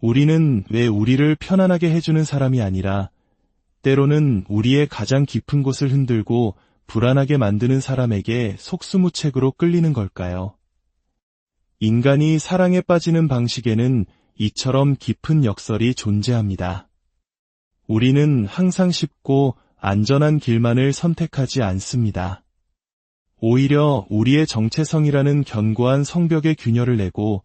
우리는 왜 우리를 편안하게 해주는 사람이 아니라 때로는 우리의 가장 깊은 곳을 흔들고 불안하게 만드는 사람에게 속수무책으로 끌리는 걸까요? 인간이 사랑에 빠지는 방식에는 이처럼 깊은 역설이 존재합니다. 우리는 항상 쉽고 안전한 길만을 선택하지 않습니다. 오히려 우리의 정체성이라는 견고한 성벽에 균열을 내고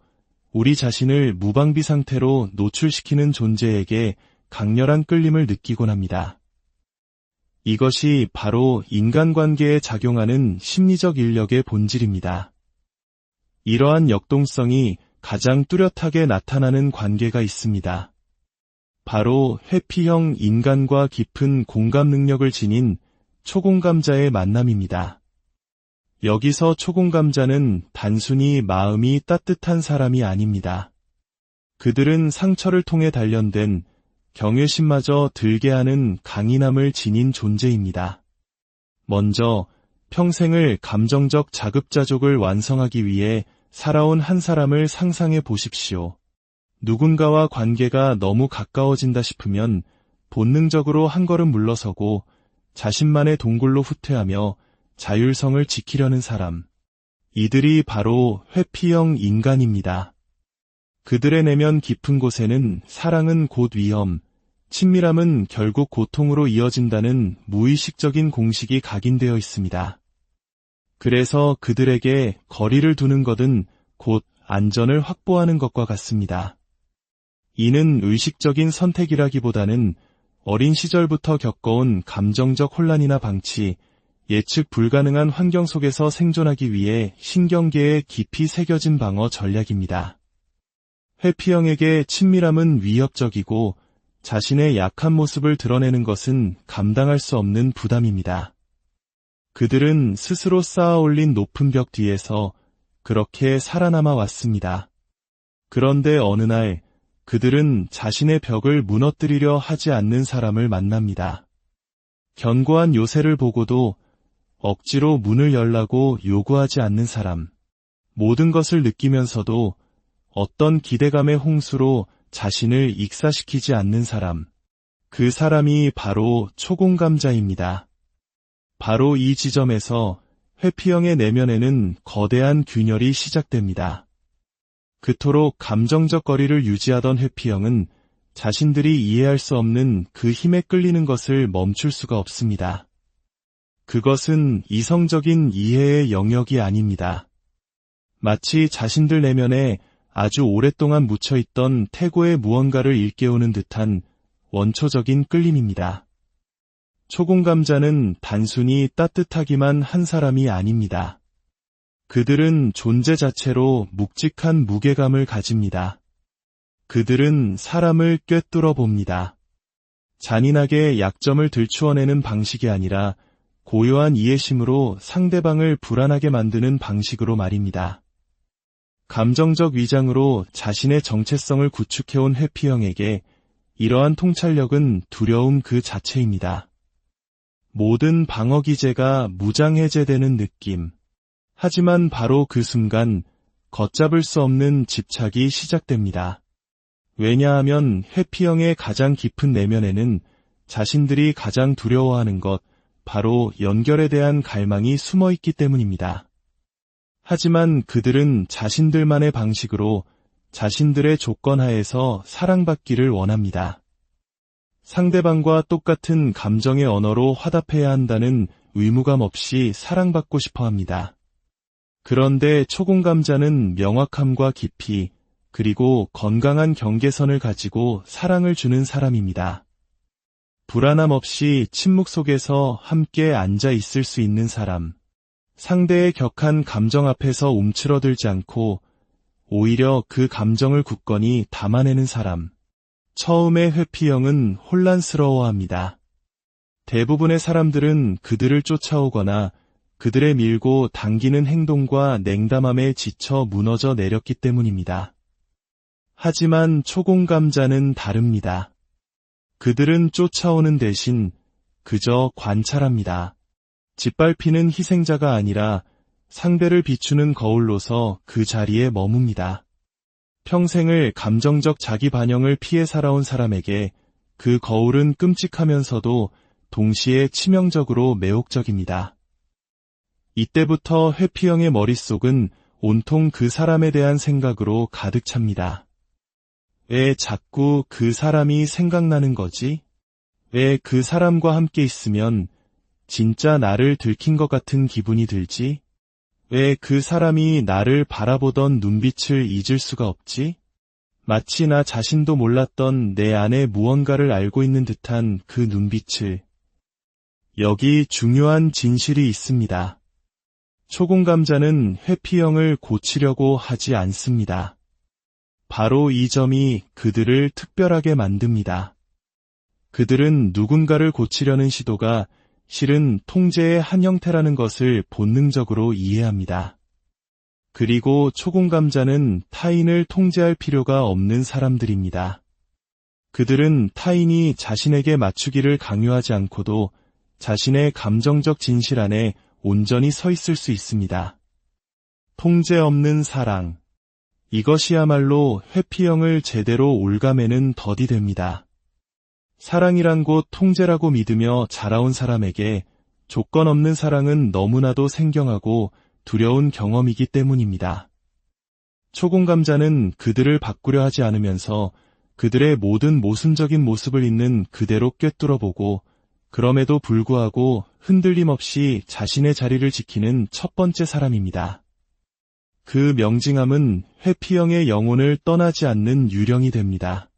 우리 자신을 무방비 상태로 노출시키는 존재에게 강렬한 끌림을 느끼곤 합니다. 이것이 바로 인간관계에 작용하는 심리적 인력의 본질입니다. 이러한 역동성이 가장 뚜렷하게 나타나는 관계가 있습니다. 바로 회피형 인간과 깊은 공감 능력을 지닌 초공감자의 만남입니다. 여기서 초공감자는 단순히 마음이 따뜻한 사람이 아닙니다. 그들은 상처를 통해 단련된 경외심마저 들게 하는 강인함을 지닌 존재입니다. 먼저 평생을 감정적 자급자족을 완성하기 위해 살아온 한 사람을 상상해 보십시오. 누군가와 관계가 너무 가까워진다 싶으면 본능적으로 한 걸음 물러서고 자신만의 동굴로 후퇴하며 자율성을 지키려는 사람. 이들이 바로 회피형 인간입니다. 그들의 내면 깊은 곳에는 사랑은 곧 위험, 친밀함은 결국 고통으로 이어진다는 무의식적인 공식이 각인되어 있습니다. 그래서 그들에게 거리를 두는 것은 곧 안전을 확보하는 것과 같습니다. 이는 의식적인 선택이라기보다는 어린 시절부터 겪어온 감정적 혼란이나 방치, 예측 불가능한 환경 속에서 생존하기 위해 신경계에 깊이 새겨진 방어 전략입니다. 회피형에게 친밀함은 위협적이고 자신의 약한 모습을 드러내는 것은 감당할 수 없는 부담입니다. 그들은 스스로 쌓아올린 높은 벽 뒤에서 그렇게 살아남아 왔습니다. 그런데 어느 날 그들은 자신의 벽을 무너뜨리려 하지 않는 사람을 만납니다. 견고한 요새를 보고도 억지로 문을 열라고 요구하지 않는 사람. 모든 것을 느끼면서도 어떤 기대감의 홍수로 자신을 익사시키지 않는 사람. 그 사람이 바로 초공감자입니다. 바로 이 지점에서 회피형의 내면에는 거대한 균열이 시작됩니다. 그토록 감정적 거리를 유지하던 회피형은 자신들이 이해할 수 없는 그 힘에 끌리는 것을 멈출 수가 없습니다. 그것은 이성적인 이해의 영역이 아닙니다. 마치 자신들 내면에 아주 오랫동안 묻혀있던 태고의 무언가를 일깨우는 듯한 원초적인 끌림입니다. 초공감자는 단순히 따뜻하기만 한 사람이 아닙니다. 그들은 존재 자체로 묵직한 무게감을 가집니다. 그들은 사람을 꿰뚫어 봅니다. 잔인하게 약점을 들추어내는 방식이 아니라 고요한 이해심으로 상대방을 불안하게 만드는 방식으로 말입니다. 감정적 위장으로 자신의 정체성을 구축해온 회피형에게 이러한 통찰력은 두려움 그 자체입니다. 모든 방어 기제가 무장해제되는 느낌. 하지만 바로 그 순간 걷잡을 수 없는 집착이 시작됩니다. 왜냐하면 회피형의 가장 깊은 내면에는 자신들이 가장 두려워하는 것, 바로 연결에 대한 갈망이 숨어 있기 때문입니다. 하지만 그들은 자신들만의 방식으로 자신들의 조건 하에서 사랑받기를 원합니다. 상대방과 똑같은 감정의 언어로 화답해야 한다는 의무감 없이 사랑받고 싶어 합니다. 그런데 초공감자는 명확함과 깊이, 그리고 건강한 경계선을 가지고 사랑을 주는 사람입니다. 불안함 없이 침묵 속에서 함께 앉아 있을 수 있는 사람. 상대의 격한 감정 앞에서 움츠러들지 않고 오히려 그 감정을 굳건히 담아내는 사람. 처음에 회피형은 혼란스러워합니다. 대부분의 사람들은 그들을 쫓아오거나 그들의 밀고 당기는 행동과 냉담함에 지쳐 무너져 내렸기 때문입니다. 하지만 초공감자는 다릅니다. 그들은 쫓아오는 대신 그저 관찰합니다. 짓밟히는 희생자가 아니라 상대를 비추는 거울로서 그 자리에 머뭅니다. 평생을 감정적 자기 반영을 피해 살아온 사람에게 그 거울은 끔찍하면서도 동시에 치명적으로 매혹적입니다. 이때부터 회피형의 머릿속은 온통 그 사람에 대한 생각으로 가득 찹니다. 왜 자꾸 그 사람이 생각나는 거지? 왜 그 사람과 함께 있으면 진짜 나를 들킨 것 같은 기분이 들지? 왜 그 사람이 나를 바라보던 눈빛을 잊을 수가 없지? 마치 나 자신도 몰랐던 내 안에 무언가를 알고 있는 듯한 그 눈빛을. 여기 중요한 진실이 있습니다. 초공감자는 회피형을 고치려고 하지 않습니다. 바로 이 점이 그들을 특별하게 만듭니다. 그들은 누군가를 고치려는 시도가 실은 통제의 한 형태라는 것을 본능적으로 이해합니다. 그리고 초공감자는 타인을 통제할 필요가 없는 사람들입니다. 그들은 타인이 자신에게 맞추기를 강요하지 않고도 자신의 감정적 진실 안에 온전히 서 있을 수 있습니다. 통제 없는 사랑. 이것이야말로 회피형을 제대로 올가매는 덫이 됩니다. 사랑이란 곧 통제라고 믿으며 자라온 사람에게 조건 없는 사랑은 너무나도 생경하고 두려운 경험이기 때문입니다. 초공감자는 그들을 바꾸려 하지 않으면서 그들의 모든 모순적인 모습을 있는 그대로 꿰뚫어보고 그럼에도 불구하고 흔들림 없이 자신의 자리를 지키는 첫 번째 사람입니다. 그 명징함은 회피형의 영혼을 떠나지 않는 유령이 됩니다.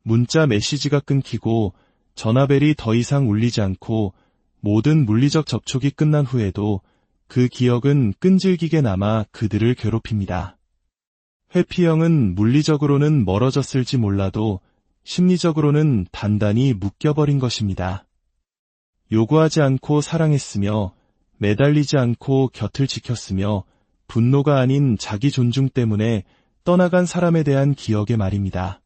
문자 메시지가 끊기고 전화벨이 더 이상 울리지 않고 모든 물리적 접촉이 끝난 후에도 그 기억은 끈질기게 남아 그들을 괴롭힙니다. 회피형은 물리적으로는 멀어졌을지 몰라도 심리적으로는 단단히 묶여버린 것입니다. 요구하지 않고 사랑했으며 매달리지 않고 곁을 지켰으며 분노가 아닌 자기 존중 때문에 떠나간 사람에 대한 기억의 말입니다.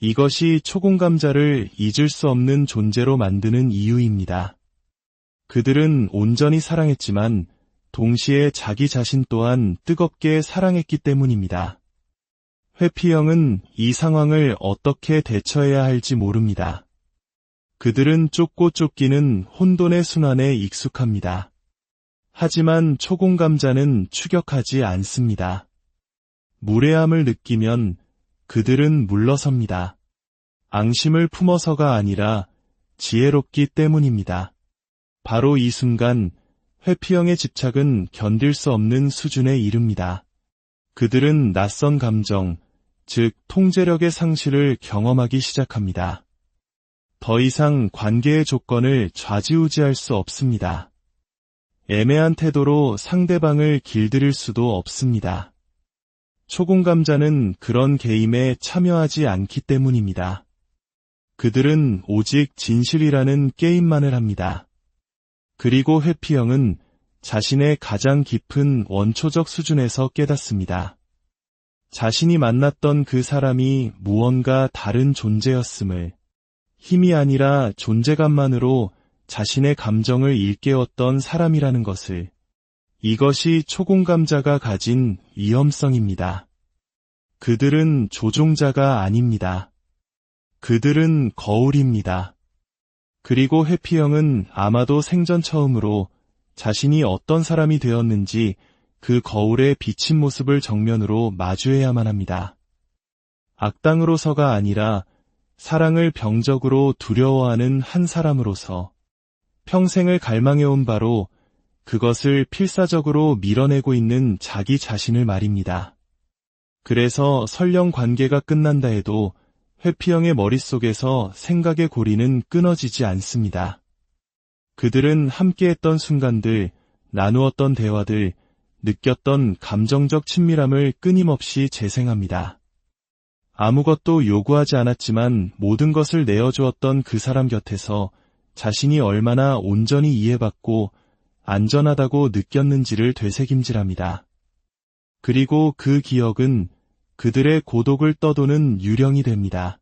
이것이 초공감자를 잊을 수 없는 존재로 만드는 이유입니다. 그들은 온전히 사랑했지만 동시에 자기 자신 또한 뜨겁게 사랑했기 때문입니다. 회피형은 이 상황을 어떻게 대처해야 할지 모릅니다. 그들은 쫓고 쫓기는 혼돈의 순환에 익숙합니다. 하지만 초공감자는 추격하지 않습니다. 무례함을 느끼면 그들은 물러섭니다. 앙심을 품어서가 아니라 지혜롭기 때문입니다. 바로 이 순간 회피형의 집착은 견딜 수 없는 수준에 이릅니다. 그들은 낯선 감정, 즉 통제력의 상실을 경험하기 시작합니다. 더 이상 관계의 조건을 좌지우지할 수 없습니다. 애매한 태도로 상대방을 길들일 수도 없습니다. 초공감자는 그런 게임에 참여하지 않기 때문입니다. 그들은 오직 진실이라는 게임만을 합니다. 그리고 회피형은 자신의 가장 깊은 원초적 수준에서 깨닫습니다. 자신이 만났던 그 사람이 무언가 다른 존재였음을, 힘이 아니라 존재감만으로 자신의 감정을 일깨웠던 사람이라는 것을. 이것이 초공감자가 가진 위험성입니다. 그들은 조종자가 아닙니다. 그들은 거울입니다. 그리고 회피형은 아마도 생전 처음으로 자신이 어떤 사람이 되었는지 그 거울에 비친 모습을 정면으로 마주해야만 합니다. 악당으로서가 아니라 사랑을 병적으로 두려워하는 한 사람으로서 평생을 갈망해온 바로 그것을 필사적으로 밀어내고 있는 자기 자신을 말입니다. 그래서 설령 관계가 끝난다 해도 회피형의 머릿속에서 생각의 고리는 끊어지지 않습니다. 그들은 함께했던 순간들, 나누었던 대화들, 느꼈던 감정적 친밀함을 끊임없이 재생합니다. 아무것도 요구하지 않았지만 모든 것을 내어주었던 그 사람 곁에서 자신이 얼마나 온전히 이해받고 안전하다고 느꼈는지를 되새김질합니다. 그리고 그 기억은 그들의 고독을 떠도는 유령이 됩니다.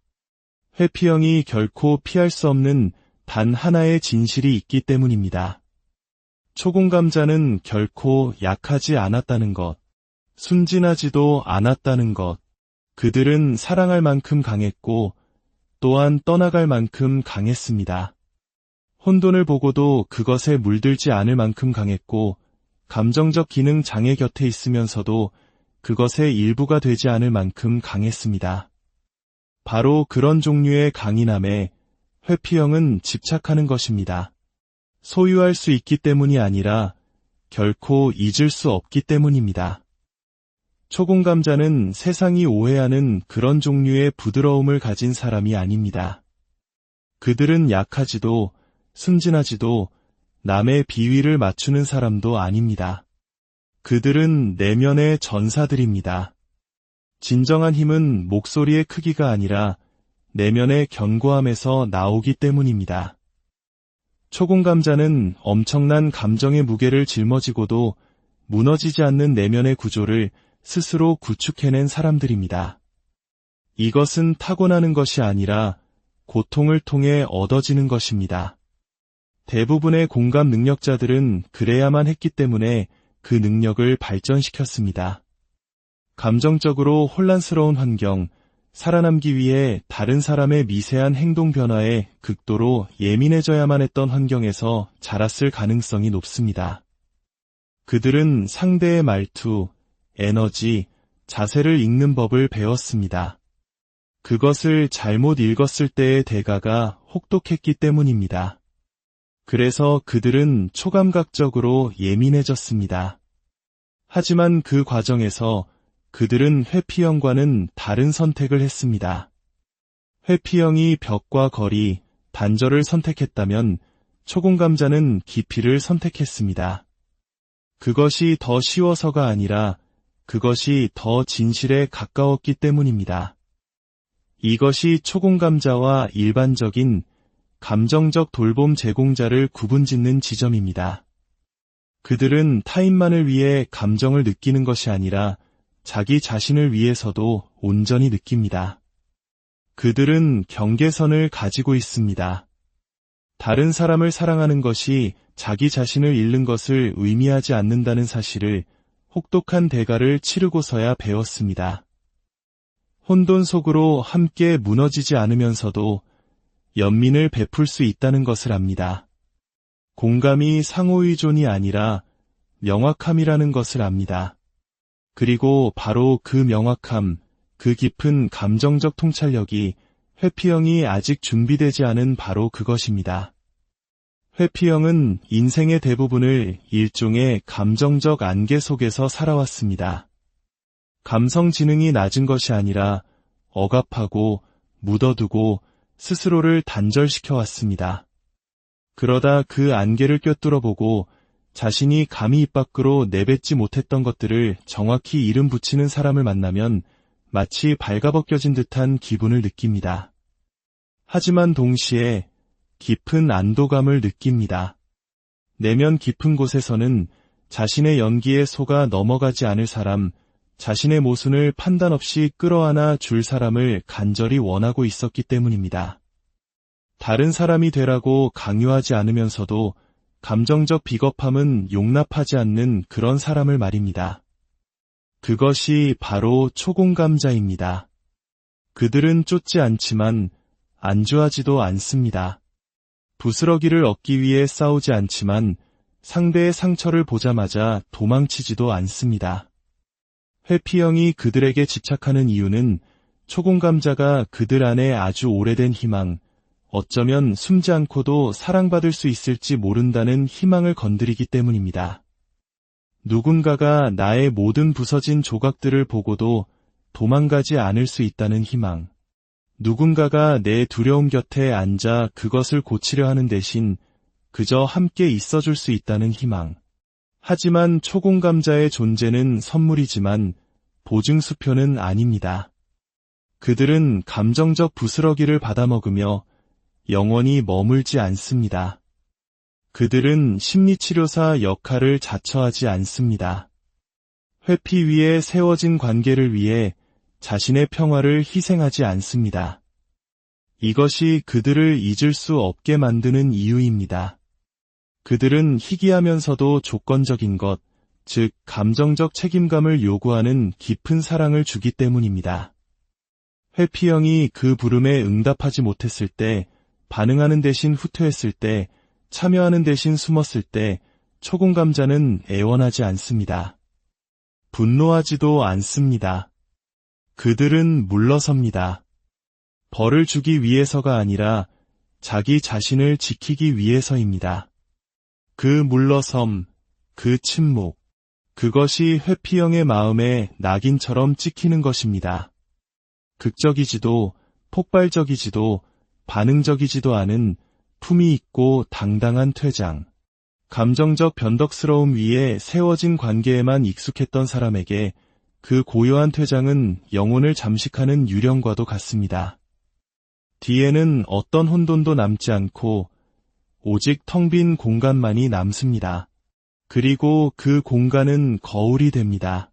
회피형이 결코 피할 수 없는 단 하나의 진실이 있기 때문입니다. 초공감자는 결코 약하지 않았다는 것, 순진하지도 않았다는 것, 그들은 사랑할 만큼 강했고 또한 떠나갈 만큼 강했습니다. 혼돈을 보고도 그것에 물들지 않을 만큼 강했고 감정적 기능 장애 곁에 있으면서도 그것의 일부가 되지 않을 만큼 강했습니다. 바로 그런 종류의 강인함에 회피형은 집착하는 것입니다. 소유할 수 있기 때문이 아니라 결코 잊을 수 없기 때문입니다. 초공감자는 세상이 오해하는 그런 종류의 부드러움을 가진 사람이 아닙니다. 그들은 약하지도 순진하지도 남의 비위를 맞추는 사람도 아닙니다. 그들은 내면의 전사들입니다. 진정한 힘은 목소리의 크기가 아니라 내면의 견고함에서 나오기 때문입니다. 초공감자는 엄청난 감정의 무게를 짊어지고도 무너지지 않는 내면의 구조를 스스로 구축해낸 사람들입니다. 이것은 타고나는 것이 아니라 고통을 통해 얻어지는 것입니다. 대부분의 공감 능력자들은 그래야만 했기 때문에 그 능력을 발전시켰습니다. 감정적으로 혼란스러운 환경, 살아남기 위해 다른 사람의 미세한 행동 변화에 극도로 예민해져야만 했던 환경에서 자랐을 가능성이 높습니다. 그들은 상대의 말투, 에너지, 자세를 읽는 법을 배웠습니다. 그것을 잘못 읽었을 때의 대가가 혹독했기 때문입니다. 그래서 그들은 초감각적으로 예민해졌습니다. 하지만 그 과정에서 그들은 회피형과는 다른 선택을 했습니다. 회피형이 벽과 거리, 단절을 선택했다면 초공감자는 깊이를 선택했습니다. 그것이 더 쉬워서가 아니라 그것이 더 진실에 가까웠기 때문입니다. 이것이 초공감자와 일반적인 감정적 돌봄 제공자를 구분짓는 지점입니다. 그들은 타인만을 위해 감정을 느끼는 것이 아니라 자기 자신을 위해서도 온전히 느낍니다. 그들은 경계선을 가지고 있습니다. 다른 사람을 사랑하는 것이 자기 자신을 잃는 것을 의미하지 않는다는 사실을 혹독한 대가를 치르고서야 배웠습니다. 혼돈 속으로 함께 무너지지 않으면서도 연민을 베풀 수 있다는 것을 압니다. 공감이 상호의존이 아니라 명확함이라는 것을 압니다. 그리고 바로 그 명확함, 그 깊은 감정적 통찰력이 회피형이 아직 준비되지 않은 바로 그것입니다. 회피형은 인생의 대부분을 일종의 감정적 안개 속에서 살아왔습니다. 감성 지능이 낮은 것이 아니라 억압하고 묻어두고 스스로를 단절시켜 왔습니다. 그러다 그 안개를 꿰뚫어 보고 자신이 감히 입 밖으로 내뱉지 못했던 것들을 정확히 이름 붙이는 사람을 만나면 마치 발가벗겨진 듯한 기분을 느낍니다. 하지만 동시에 깊은 안도감을 느낍니다. 내면 깊은 곳에서는 자신의 연기에 속아 넘어가지 않을 사람, 자신의 모순을 판단 없이 끌어안아 줄 사람을 간절히 원하고 있었기 때문입니다. 다른 사람이 되라고 강요하지 않으면서도 감정적 비겁함은 용납하지 않는 그런 사람을 말입니다. 그것이 바로 초공감자입니다. 그들은 쫓지 않지만 안주하지도 않습니다. 부스러기를 얻기 위해 싸우지 않지만 상대의 상처를 보자마자 도망치지도 않습니다. 회피형이 그들에게 집착하는 이유는 초공감자가 그들 안에 아주 오래된 희망, 어쩌면 숨지 않고도 사랑받을 수 있을지 모른다는 희망을 건드리기 때문입니다. 누군가가 나의 모든 부서진 조각들을 보고도 도망가지 않을 수 있다는 희망. 누군가가 내 두려움 곁에 앉아 그것을 고치려 하는 대신 그저 함께 있어줄 수 있다는 희망. 하지만 초공감자의 존재는 선물이지만 보증수표는 아닙니다. 그들은 감정적 부스러기를 받아먹으며 영원히 머물지 않습니다. 그들은 심리치료사 역할을 자처하지 않습니다. 회피 위에 세워진 관계를 위해 자신의 평화를 희생하지 않습니다. 이것이 그들을 잊을 수 없게 만드는 이유입니다. 그들은 희귀하면서도 조건적인 것, 즉 감정적 책임감을 요구하는 깊은 사랑을 주기 때문입니다. 회피형이 그 부름에 응답하지 못했을 때, 반응하는 대신 후퇴했을 때, 참여하는 대신 숨었을 때, 초공감자는 애원하지 않습니다. 분노하지도 않습니다. 그들은 물러섭니다. 벌을 주기 위해서가 아니라 자기 자신을 지키기 위해서입니다. 그 물러섬, 그 침묵, 그것이 회피형의 마음에 낙인처럼 찍히는 것입니다. 극적이지도 폭발적이지도 반응적이지도 않은 품위 있고 당당한 퇴장. 감정적 변덕스러움 위에 세워진 관계에만 익숙했던 사람에게 그 고요한 퇴장은 영혼을 잠식하는 유령과도 같습니다. 뒤에는 어떤 혼돈도 남지 않고 오직 텅 빈 공간만이 남습니다. 그리고 그 공간은 거울이 됩니다.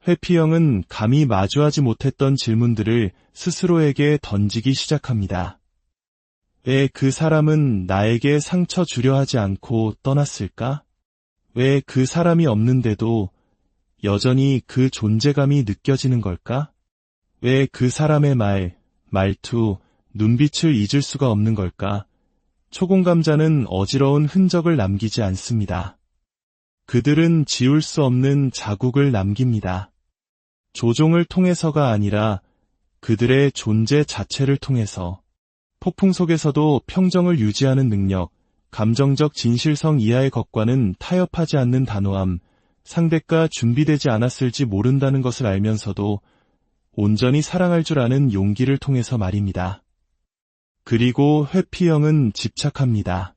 회피형은 감히 마주하지 못했던 질문들을 스스로에게 던지기 시작합니다. 왜 그 사람은 나에게 상처 주려 하지 않고 떠났을까? 왜 그 사람이 없는데도 여전히 그 존재감이 느껴지는 걸까? 왜 그 사람의 말투, 눈빛을 잊을 수가 없는 걸까? 초공감자는 어지러운 흔적을 남기지 않습니다. 그들은 지울 수 없는 자국을 남깁니다. 조종을 통해서가 아니라 그들의 존재 자체를 통해서. 폭풍 속에서도 평정을 유지하는 능력, 감정적 진실성 이하의 것과는 타협하지 않는 단호함, 상대가 준비되지 않았을지 모른다는 것을 알면서도 온전히 사랑할 줄 아는 용기를 통해서 말입니다. 그리고 회피형은 집착합니다.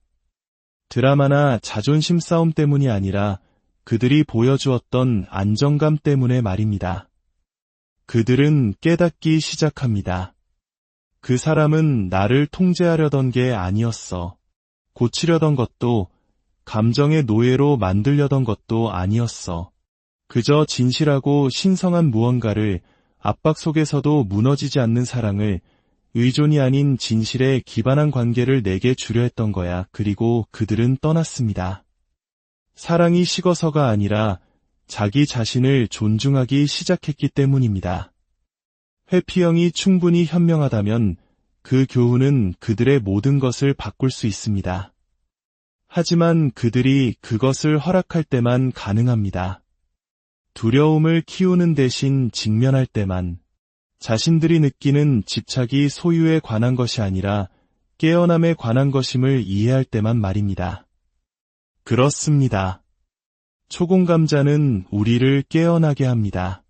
드라마나 자존심 싸움 때문이 아니라 그들이 보여주었던 안정감 때문에 말입니다. 그들은 깨닫기 시작합니다. 그 사람은 나를 통제하려던 게 아니었어. 고치려던 것도, 감정의 노예로 만들려던 것도 아니었어. 그저 진실하고 신성한 무언가를, 압박 속에서도 무너지지 않는 사랑을, 의존이 아닌 진실에 기반한 관계를 내게 주려 했던 거야. 그리고 그들은 떠났습니다. 사랑이 식어서가 아니라 자기 자신을 존중하기 시작했기 때문입니다. 회피형이 충분히 현명하다면 그 교훈은 그들의 모든 것을 바꿀 수 있습니다. 하지만 그들이 그것을 허락할 때만 가능합니다. 두려움을 키우는 대신 직면할 때만, 자신들이 느끼는 집착이 소유에 관한 것이 아니라 깨어남에 관한 것임을 이해할 때만 말입니다. 그렇습니다. 초공감자는 우리를 깨어나게 합니다.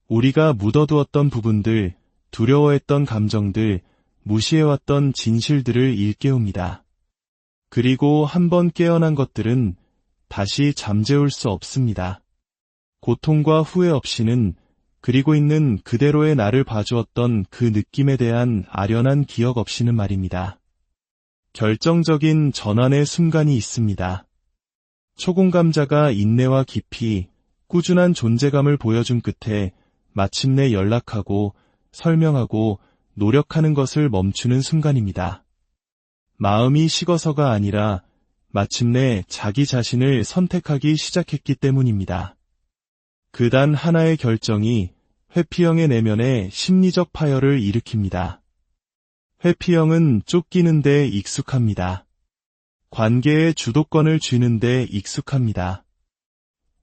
우리가 묻어두었던 부분들, 두려워했던 감정들, 무시해왔던 진실들을 일깨웁니다. 그리고 한번 깨어난 것들은 다시 잠재울 수 없습니다. 고통과 후회 없이는 그리고 있는 그대로의 나를 봐주었던 그 느낌에 대한 아련한 기억 없이는 말입니다. 결정적인 전환의 순간이 있습니다. 초공감자가 인내와 깊이, 꾸준한 존재감을 보여준 끝에 마침내 연락하고 설명하고 노력하는 것을 멈추는 순간입니다. 마음이 식어서가 아니라 마침내 자기 자신을 선택하기 시작했기 때문입니다. 그 단 하나의 결정이 회피형의 내면에 심리적 파열을 일으킵니다. 회피형은 쫓기는 데 익숙합니다. 관계의 주도권을 쥐는 데 익숙합니다.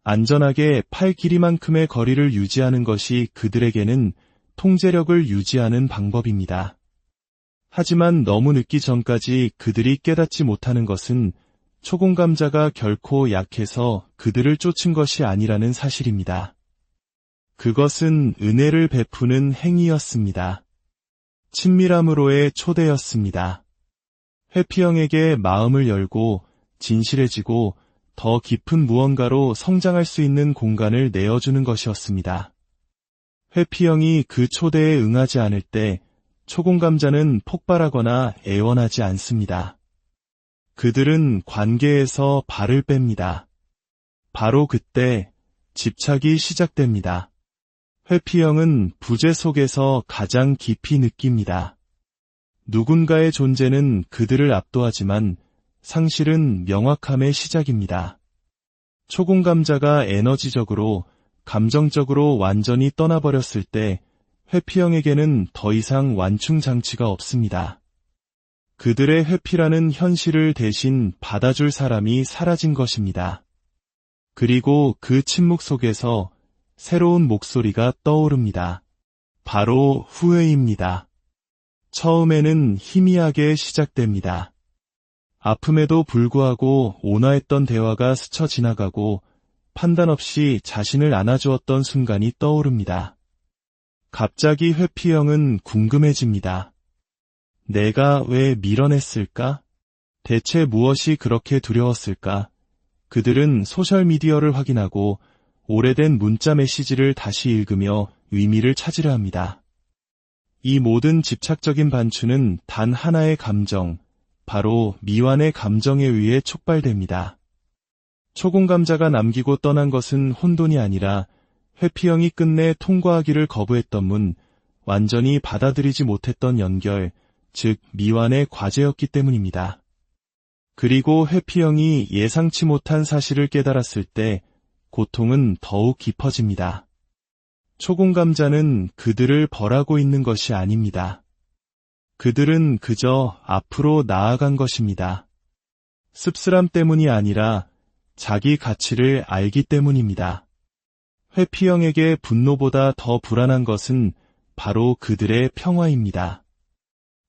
안전하게 팔 길이만큼의 거리를 유지하는 것이 그들에게는 통제력을 유지하는 방법입니다. 하지만 너무 늦기 전까지 그들이 깨닫지 못하는 것은 초공감자가 결코 약해서 그들을 쫓은 것이 아니라는 사실입니다. 그것은 은혜를 베푸는 행위였습니다. 친밀함으로의 초대였습니다. 회피형에게 마음을 열고 진실해지고 더 깊은 무언가로 성장할 수 있는 공간을 내어주는 것이었습니다. 회피형이 그 초대에 응하지 않을 때 초공감자는 폭발하거나 애원하지 않습니다. 그들은 관계에서 발을 뺍니다. 바로 그때 집착이 시작됩니다. 회피형은 부재 속에서 가장 깊이 느낍니다. 누군가의 존재는 그들을 압도하지만 상실은 명확함의 시작입니다. 초공감자가 에너지적으로, 감정적으로 완전히 떠나버렸을 때 회피형에게는 더 이상 완충 장치가 없습니다. 그들의 회피라는 현실을 대신 받아줄 사람이 사라진 것입니다. 그리고 그 침묵 속에서 새로운 목소리가 떠오릅니다. 바로 후회입니다. 처음에는 희미하게 시작됩니다. 아픔에도 불구하고 온화했던 대화가 스쳐 지나가고 판단 없이 자신을 안아주었던 순간이 떠오릅니다. 갑자기 회피형은 궁금해집니다. 내가 왜 밀어냈을까? 대체 무엇이 그렇게 두려웠을까? 그들은 소셜미디어를 확인하고 오래된 문자 메시지를 다시 읽으며 의미를 찾으려 합니다. 이 모든 집착적인 반추는 단 하나의 감정, 바로 미완의 감정에 의해 촉발됩니다. 초공감자가 남기고 떠난 것은 혼돈이 아니라 회피형이 끝내 통과하기를 거부했던 문, 완전히 받아들이지 못했던 연결, 즉 미완의 과제였기 때문입니다. 그리고 회피형이 예상치 못한 사실을 깨달았을 때 고통은 더욱 깊어집니다. 초공감자는 그들을 벌하고 있는 것이 아닙니다. 그들은 그저 앞으로 나아간 것입니다. 씁쓸함 때문이 아니라 자기 가치를 알기 때문입니다. 회피형에게 분노보다 더 불안한 것은 바로 그들의 평화입니다.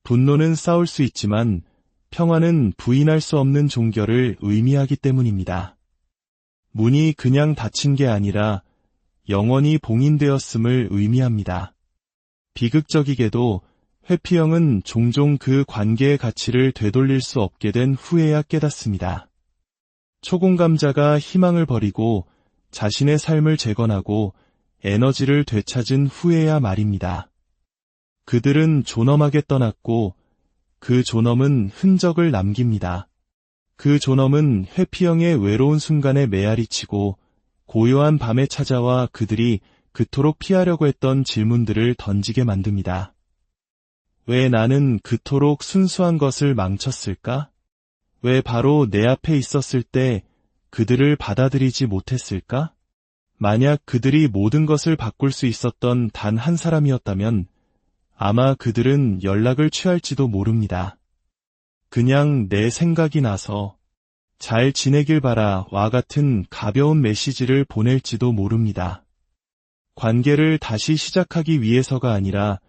분노는 싸울 수 있지만 평화는 부인할 수 없는 종결을 의미하기 때문입니다. 문이 그냥 닫힌 게 아니라 영원히 봉인되었음을 의미합니다. 비극적이게도 회피형은 종종 그 관계의 가치를 되돌릴 수 없게 된 후에야 깨닫습니다. 초공감자가 희망을 버리고 자신의 삶을 재건하고 에너지를 되찾은 후에야 말입니다. 그들은 존엄하게 떠났고 그 존엄은 흔적을 남깁니다. 그 존엄은 회피형의 외로운 순간에 메아리치고 고요한 밤에 찾아와 그들이 그토록 피하려고 했던 질문들을 던지게 만듭니다. 왜 나는 그토록 순수한 것을 망쳤을까? 왜 바로 내 앞에 있었을 때 그들을 받아들이지 못했을까? 만약 그들이 모든 것을 바꿀 수 있었던 단 한 사람이었다면 아마 그들은 연락을 취할지도 모릅니다. 그냥 내 생각이 나서 잘 지내길 바라와 같은 가벼운 메시지를 보낼지도 모릅니다. 관계를 다시 시작하기 위해서가 아니라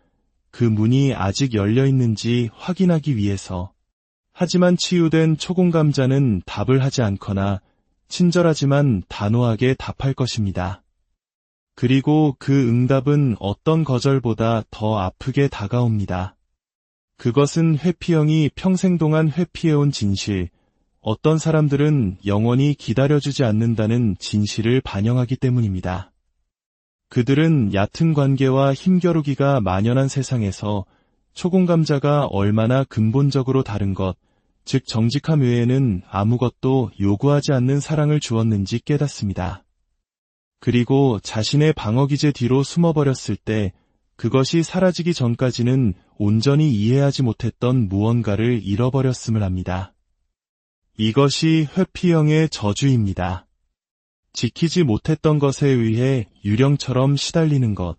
그 문이 아직 열려 있는지 확인하기 위해서. 하지만 치유된 초공감자는 답을 하지 않거나 친절하지만 단호하게 답할 것입니다. 그리고 그 응답은 어떤 거절보다 더 아프게 다가옵니다. 그것은 회피형이 평생 동안 회피해온 진실, 어떤 사람들은 영원히 기다려주지 않는다는 진실을 반영하기 때문입니다. 그들은 얕은 관계와 힘겨루기가 만연한 세상에서 초공감자가 얼마나 근본적으로 다른 것, 즉 정직함 외에는 아무것도 요구하지 않는 사랑을 주었는지 깨닫습니다. 그리고 자신의 방어기제 뒤로 숨어버렸을 때 그것이 사라지기 전까지는 온전히 이해하지 못했던 무언가를 잃어버렸음을 합니다. 이것이 회피형의 저주입니다. 지키지 못했던 것에 의해 유령처럼 시달리는 것.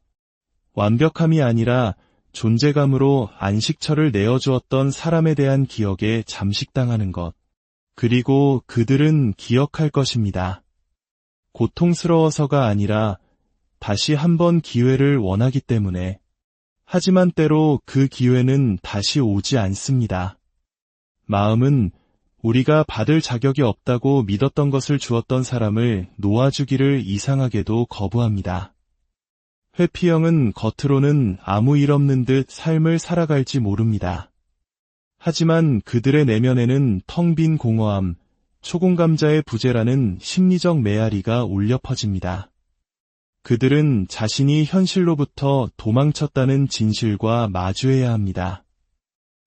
완벽함이 아니라 존재감으로 안식처를 내어주었던 사람에 대한 기억에 잠식당하는 것. 그리고 그들은 기억할 것입니다. 고통스러워서가 아니라 다시 한번 기회를 원하기 때문에. 하지만 때로 그 기회는 다시 오지 않습니다. 마음은 우리가 받을 자격이 없다고 믿었던 것을 주었던 사람을 놓아주기를 이상하게도 거부합니다. 회피형은 겉으로는 아무 일 없는 듯 삶을 살아갈지 모릅니다. 하지만 그들의 내면에는 텅 빈 공허함, 초공감자의 부재라는 심리적 메아리가 울려 퍼집니다. 그들은 자신이 현실로부터 도망쳤다는 진실과 마주해야 합니다.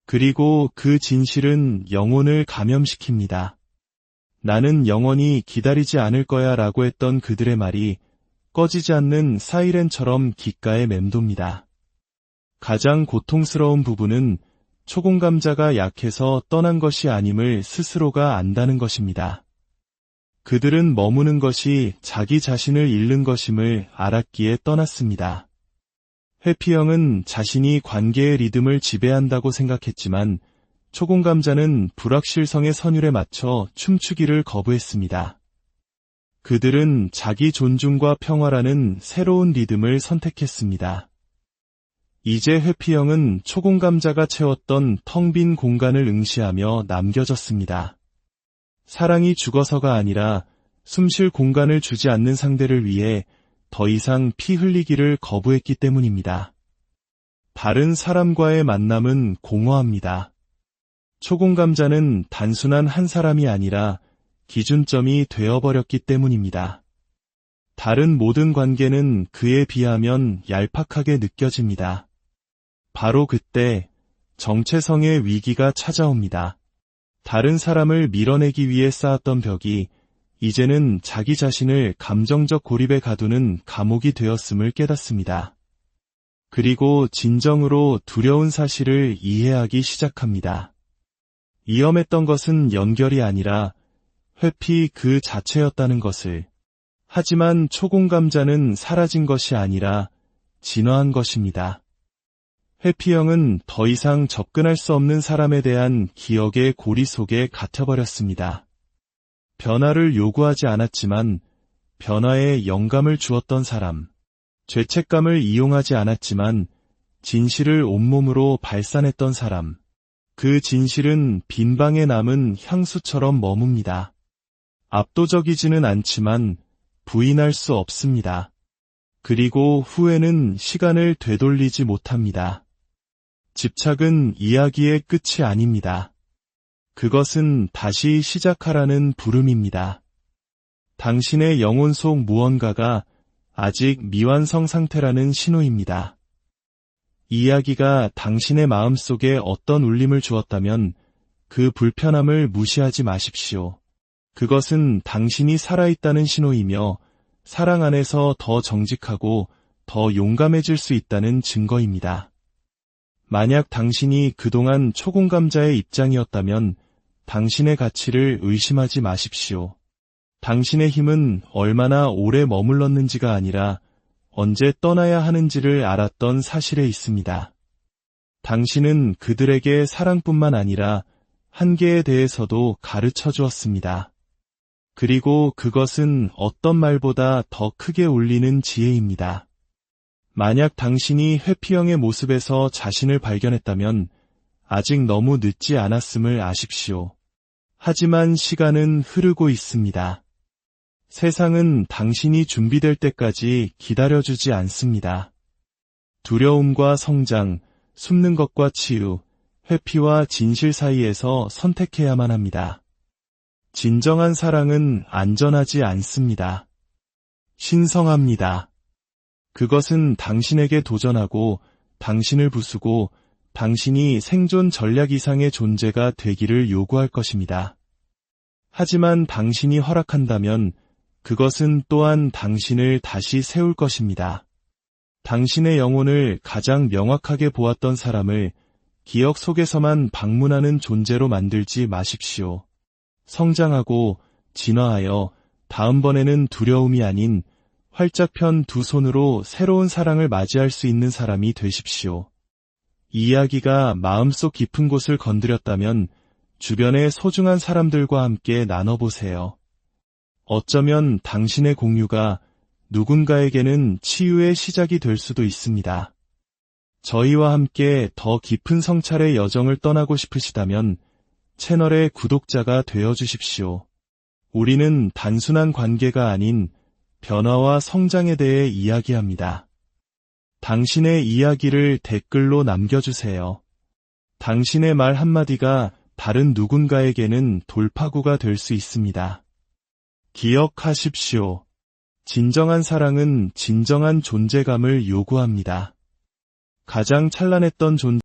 그리고 그 진실은 영혼을 감염시킵니다. 나는 영원히 기다리지 않을 거야 라고 했던 그들의 말이 꺼지지 않는 사이렌처럼 귓가에 맴돕니다. 가장 고통스러운 부분은 초공감자가 약해서 떠난 것이 아님을 스스로가 안다는 것입니다. 그들은 머무는 것이 자기 자신을 잃는 것임을 알았기에 떠났습니다. 회피형은 자신이 관계의 리듬을 지배한다고 생각했지만 초공감자는 불확실성의 선율에 맞춰 춤추기를 거부했습니다. 그들은 자기 존중과 평화라는 새로운 리듬을 선택했습니다. 이제 회피형은 초공감자가 채웠던 텅 빈 공간을 응시하며 남겨졌습니다. 사랑이 죽어서가 아니라 숨쉴 공간을 주지 않는 상대를 위해 더 이상 피 흘리기를 거부했기 때문입니다. 다른 사람과의 만남은 공허합니다. 초공감자는 단순한 한 사람이 아니라 기준점이 되어버렸기 때문입니다. 다른 모든 관계는 그에 비하면 얄팍하게 느껴집니다. 바로 그때 정체성의 위기가 찾아옵니다. 다른 사람을 밀어내기 위해 쌓았던 벽이 이제는 자기 자신을 감정적 고립에 가두는 감옥이 되었음을 깨닫습니다. 그리고 진정으로 두려운 사실을 이해하기 시작합니다. 위험했던 것은 연결이 아니라 회피 그 자체였다는 것을. 하지만 초공감자는 사라진 것이 아니라 진화한 것입니다. 회피형은 더 이상 접근할 수 없는 사람에 대한 기억의 고리 속에 갇혀버렸습니다. 변화를 요구하지 않았지만 변화에 영감을 주었던 사람. 죄책감을 이용하지 않았지만 진실을 온몸으로 발산했던 사람. 그 진실은 빈 방에 남은 향수처럼 머뭅니다. 압도적이지는 않지만 부인할 수 없습니다. 그리고 후회는 시간을 되돌리지 못합니다. 집착은 이야기의 끝이 아닙니다. 그것은 다시 시작하라는 부름입니다. 당신의 영혼 속 무언가가 아직 미완성 상태라는 신호입니다. 이야기가 당신의 마음속에 어떤 울림을 주었다면 그 불편함을 무시하지 마십시오. 그것은 당신이 살아있다는 신호이며 사랑 안에서 더 정직하고 더 용감해질 수 있다는 증거입니다. 만약 당신이 그동안 초공감자의 입장이었다면 당신의 가치를 의심하지 마십시오. 당신의 힘은 얼마나 오래 머물렀는지가 아니라 언제 떠나야 하는지를 알았던 사실에 있습니다. 당신은 그들에게 사랑뿐만 아니라 한계에 대해서도 가르쳐 주었습니다. 그리고 그것은 어떤 말보다 더 크게 울리는 지혜입니다. 만약 당신이 회피형의 모습에서 자신을 발견했다면 아직 너무 늦지 않았음을 아십시오. 하지만 시간은 흐르고 있습니다. 세상은 당신이 준비될 때까지 기다려주지 않습니다. 두려움과 성장, 숨는 것과 치유, 회피와 진실 사이에서 선택해야만 합니다. 진정한 사랑은 안전하지 않습니다. 신성합니다. 그것은 당신에게 도전하고 당신을 부수고 당신이 생존 전략 이상의 존재가 되기를 요구할 것입니다. 하지만 당신이 허락한다면 그것은 또한 당신을 다시 세울 것입니다. 당신의 영혼을 가장 명확하게 보았던 사람을 기억 속에서만 방문하는 존재로 만들지 마십시오. 성장하고 진화하여 다음번에는 두려움이 아닌 활짝 편 두 손으로 새로운 사랑을 맞이할 수 있는 사람이 되십시오. 이야기가 마음속 깊은 곳을 건드렸다면 주변의 소중한 사람들과 함께 나눠보세요. 어쩌면 당신의 공유가 누군가에게는 치유의 시작이 될 수도 있습니다. 저희와 함께 더 깊은 성찰의 여정을 떠나고 싶으시다면 채널의 구독자가 되어주십시오. 우리는 단순한 관계가 아닌 변화와 성장에 대해 이야기합니다. 당신의 이야기를 댓글로 남겨주세요. 당신의 말 한마디가 다른 누군가에게는 돌파구가 될 수 있습니다. 기억하십시오. 진정한 사랑은 진정한 존재감을 요구합니다. 가장 찬란했던 존재